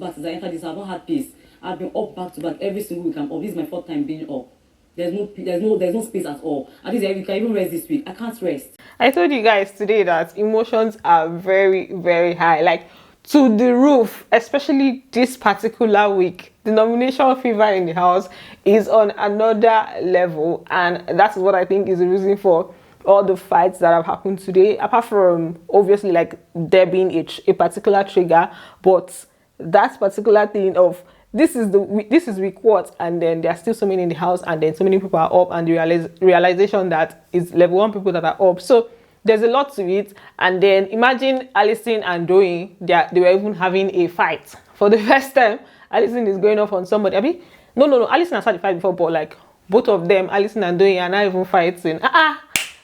But since I entered this, I've not had peace. I've been up back to back every single week. I'm up. This is my 4th time being up. There's no space at all. At least you can even rest this week. I can't rest. I told you guys today that emotions are very, very high, like to the roof, especially this particular week. The nomination fever in the house is on another level, and that's what I think is the reason for all the fights that have happened today, apart from obviously like there being a particular trigger. But that particular thing of this is week what, and then there are still so many in the house, and then so many people are up, and the realization that it's level 1 people that are up. So there's a lot to it. And then imagine Allison and Doyin, they were even having a fight for the first time. Allison is going off on somebody. I mean, no, Allison has had a fight before, but like both of them, Allison and Doyin, are not even fighting.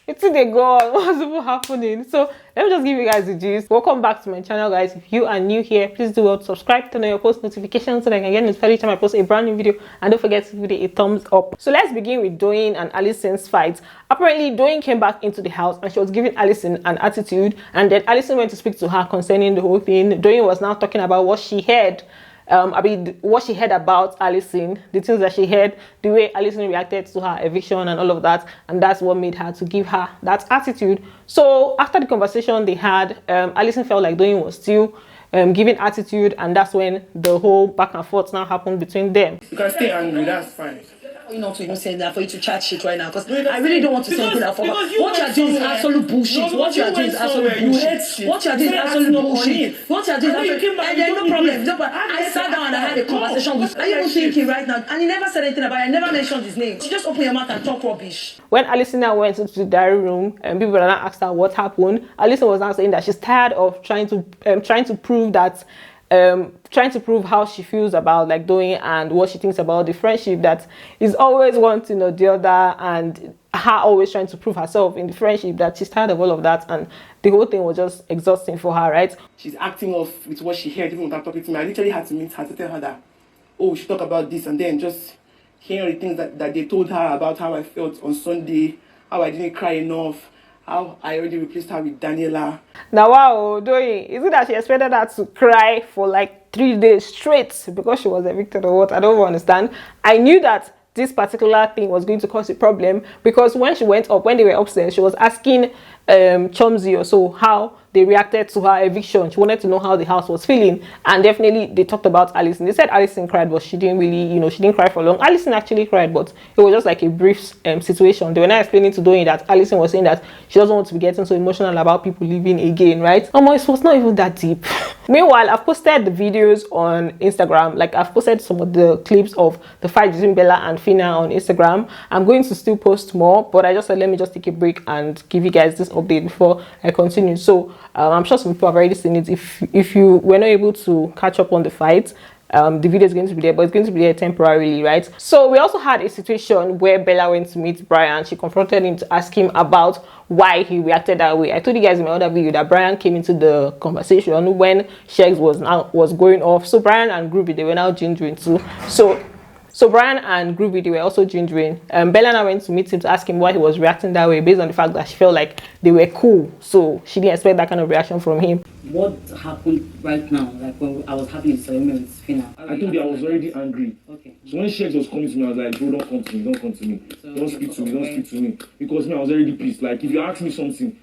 It's they go on. What's even happening? So let me just give you guys the gist. Welcome back to my channel, guys. If you are new here, please do well to subscribe, turn on your post notifications so that I can get notified each time I post a brand new video, and don't forget to give it a thumbs up. So let's begin with Doyin and Allison's fight. Apparently Doyin came back into the house and she was giving Allison an attitude, and then Allison went to speak to her concerning the whole thing. Doyin was now talking about what she heard. What she heard about Allison, the things that she heard, the way Allison reacted to her eviction and all of that, and that's what made her to give her that attitude. So after the conversation they had, Allison felt like Doyin was still giving attitude, and that's when the whole back and forth now happened between them. You can stay angry, that's fine. You not to even say that for you to chat shit right now, because I really don't want to say that for what you're doing is absolute bullshit. What you're doing is absolute bullshit. What you're doing is absolute bullshit. What you're doing is absolute, and there's no problem. I sat down and I had a conversation with. Are you even thinking right now? And he never said anything about it. I never mentioned his name. You just open your mouth and talk rubbish. When Allison now went into the diary room and people now asked her what happened, Allison was now saying that she's tired of trying to prove that. Trying to prove how she feels about like Doyin and what she thinks about the friendship, that is always one thing or the other, and her always trying to prove herself in the friendship, that she's tired of all of that, and the whole thing was just exhausting for her, right? She's acting off with what she heard even without talking to me. I literally had to meet her to tell her that, oh, we should talk about this, and then just hearing the things that they told her about how I felt on Sunday, how I didn't cry enough, how I already replaced her with Daniela. Now, wow, Doyin, is it that she expected her to cry for like 3 days straight because she was evicted or what? I don't understand. I knew that this particular thing was going to cause a problem, because when they were upstairs, she was asking Chomzy or so how they reacted to her eviction. She wanted to know how the house was feeling, and definitely they talked about Allison. They said Allison cried, but she didn't really, she didn't cry for long. Allison actually cried, but it was just like a brief situation. They were not explaining to Doyin that Allison was saying that she doesn't want to be getting so emotional about people leaving again, right? It was not even that deep. Meanwhile, I've posted the videos on Instagram. Like, I've posted some of the clips of the fight between Bella and Fina on Instagram. I'm going to still post more, but I just said let me just take a break and give you guys this update before I continue. So I'm sure some people have already seen it. If you were not able to catch up on the fight, the video is going to be there, but it's going to be there temporarily, right? So we also had a situation where Bella went to meet Bryan. She confronted him to ask him about why he reacted that way. I told you guys in my other video that Bryan came into the conversation when Sheggz was going off. So Bryan and Groovy, they were now gingering too. So Bryan and Groovy, they were also gingering. Bella now went to meet him to ask him why he was reacting that way, based on the fact that she felt like they were cool. So she didn't expect that kind of reaction from him. What happened right now, like when I was having a ceremony with Fina? I told you I was already angry. Okay. So when Sheggz was coming to me, I was like, bro, don't come to me, don't come to me. So, don't speak to me, don't speak to me. Because me, I was already pissed. Like, if you ask me something,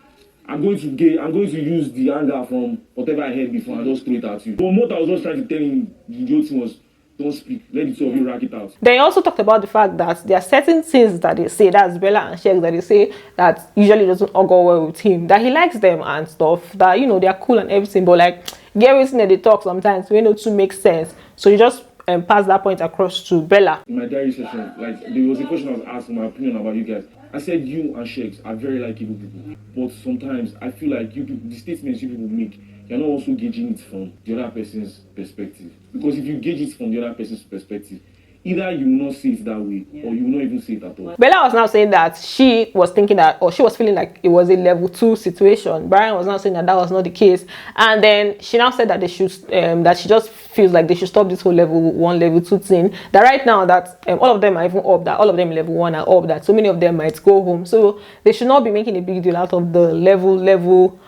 I'm going to use the anger from whatever I heard before and just throw it at you. But what I was just trying to tell him, the idiot thing was, don't speak. Let the two of you rack it out. They also talked about the fact that there are certain things that they say, that's Bella and Sheggz, that they say that usually doesn't all go well with him. That he likes them and stuff. That, they are cool and everything. But like, get everything that they talk sometimes, to make sense. So you just pass that point across to Bella. In my diary session, like, there was a question I was asked my opinion about you guys. I said you and Sheggz are very likable people. But sometimes I feel like the statements you people make, you're not also gauging it from the other person's perspective. Because if you gauge it from the other person's perspective, either you will not see it that way, or you will not even see it at all. Bella was now saying that she was thinking that, or she was feeling like it was a level 2 situation. Bryan was now saying that was not the case. And then she now said that they should, that she just feels like they should stop this whole level 1, level 2 thing. That right now that all of them are even up, that all of them level 1 are up, that so many of them might go home. So they should not be making a big deal out of the level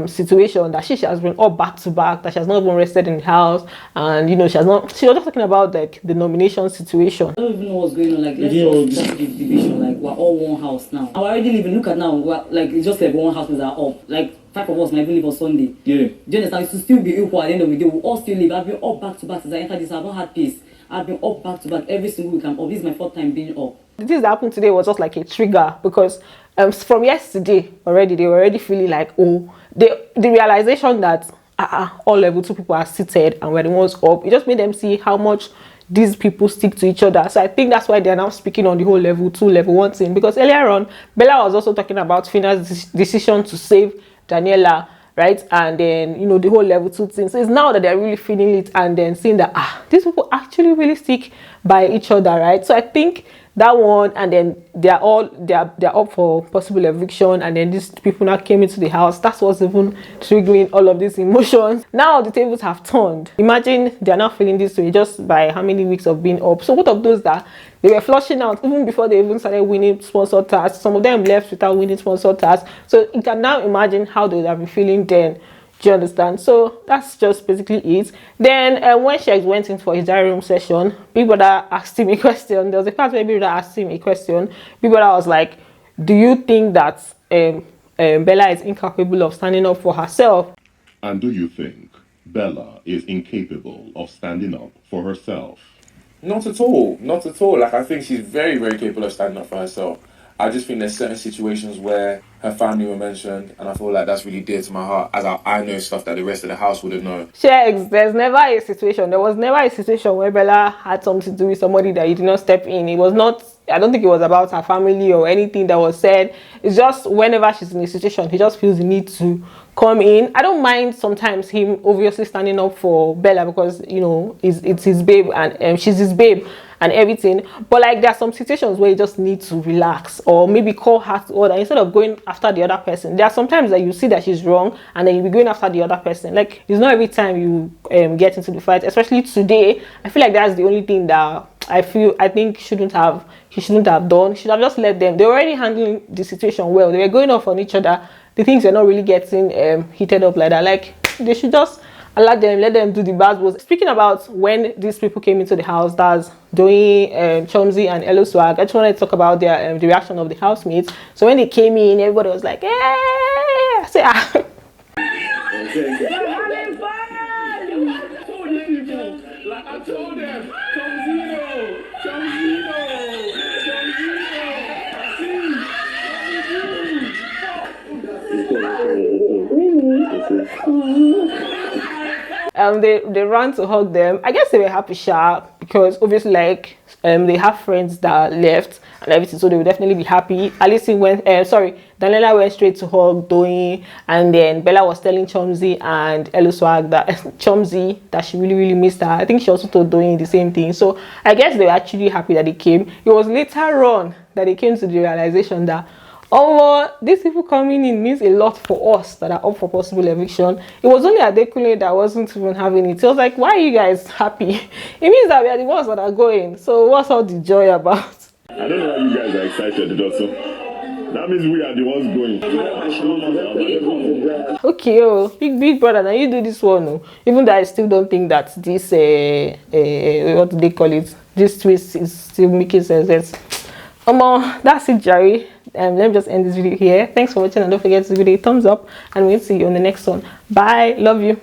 situation that she has been up back to back, that she has not even rested in the house, and she was just talking about like the nomination situation. I don't even know what's going on. Like, let's just stop the division. Like, we're all one house now. I already living. Look at now. We're like, it's just like one house with our up. Like 5 of us might even live on Sunday. Yeah. Do you understand? It should still be equal at the end of the day. We'll all still live. I've been up back to back since I entered this. I've not had peace. I've been up back to back every single week. I'm up. This is my 4th time being up. The things that happened today was just like a trigger, because from yesterday already, they were already feeling like, oh, the realization that all level 2 people are seated and we're the ones up, it just made them see how much these people stick to each other. So I think that's why they're now speaking on the whole level 2, level 1 thing, because earlier on, Bella was also talking about Fina's decision to save Daniela, right? And then the whole level 2 thing. So it's now that they're really feeling it and then seeing that these people actually really stick by each other, right? So I think that one, and then they're up for possible eviction, and then these people now came into the house. That's what's even triggering all of these emotions. Now the tables have turned. Imagine they're now feeling this way just by how many weeks of being up. So what of those that they were flushing out even before they even started winning sponsored tasks? Some of them left without winning sponsored tasks. So you can now imagine how they would have been feeling then. Do you understand? So that's just basically it. Then when Sheggz went in for his diary room session, Big Brother asked him a question. There was a part where Big Brother asked him a question. Big Brother was like, do you think that Bella is incapable of standing up for herself? And do you think Bella is incapable of standing up for herself? Not at all. Not at all. Like, I think she's very, very capable of standing up for herself. I just think there's certain situations where her family were mentioned, and I feel like that's really dear to my heart, as I know stuff that the rest of the house wouldn't know. Sheggz, there was never a situation where Bella had something to do with somebody that you did not step in. It was not, I don't think it was about her family or anything that was said. It's just whenever she's in a situation, he just feels the need to come in. I don't mind sometimes him obviously standing up for Bella because, it's his babe and she's his babe and everything, but like there are some situations where you just need to relax or maybe call her to order instead of going after the other person. There are sometimes that you see that she's wrong and then you'll be going after the other person. Like, it's not every time you get into the fight, especially today. I feel like that's the only thing that I think he shouldn't have done. He should have just let them. They were already handling the situation well. They were going off on each other. The things were not really getting heated up like that. Like, they should just let them do the bad work. Speaking about when these people came into the house, that's Doyin, Chomzy and Elo Swag, I just wanted to talk about their the reaction of the housemates. So when they came in, everybody was like, "Hey!" I said, I told them, they ran to hug them. I guess they were happy, because obviously, like, they have friends that left and everything, so they would definitely be happy. Allysyn Daniela went straight to hug Doyin, and then Bella was telling Chomzy and Elo Swag that she really, really missed her. I think she also told Doyin the same thing. So I guess they were actually happy that they came. It was later on that they came to the realization that, these people coming in means a lot for us that are up for possible eviction. It was only Adekunle that wasn't even having it. So I was like, why are you guys happy? It means that we are the ones that are going. So what's all the joy about? I don't know why you guys are excited also. That means we are the ones going. Okay, big brother, now you do this one. Even though I still don't think that this what do they call it? This twist is still making sense. That's it, Jerry. Let me just end this video here. Thanks for watching, and don't forget to give it a thumbs up, and we'll see you on the next one. Bye. Love you.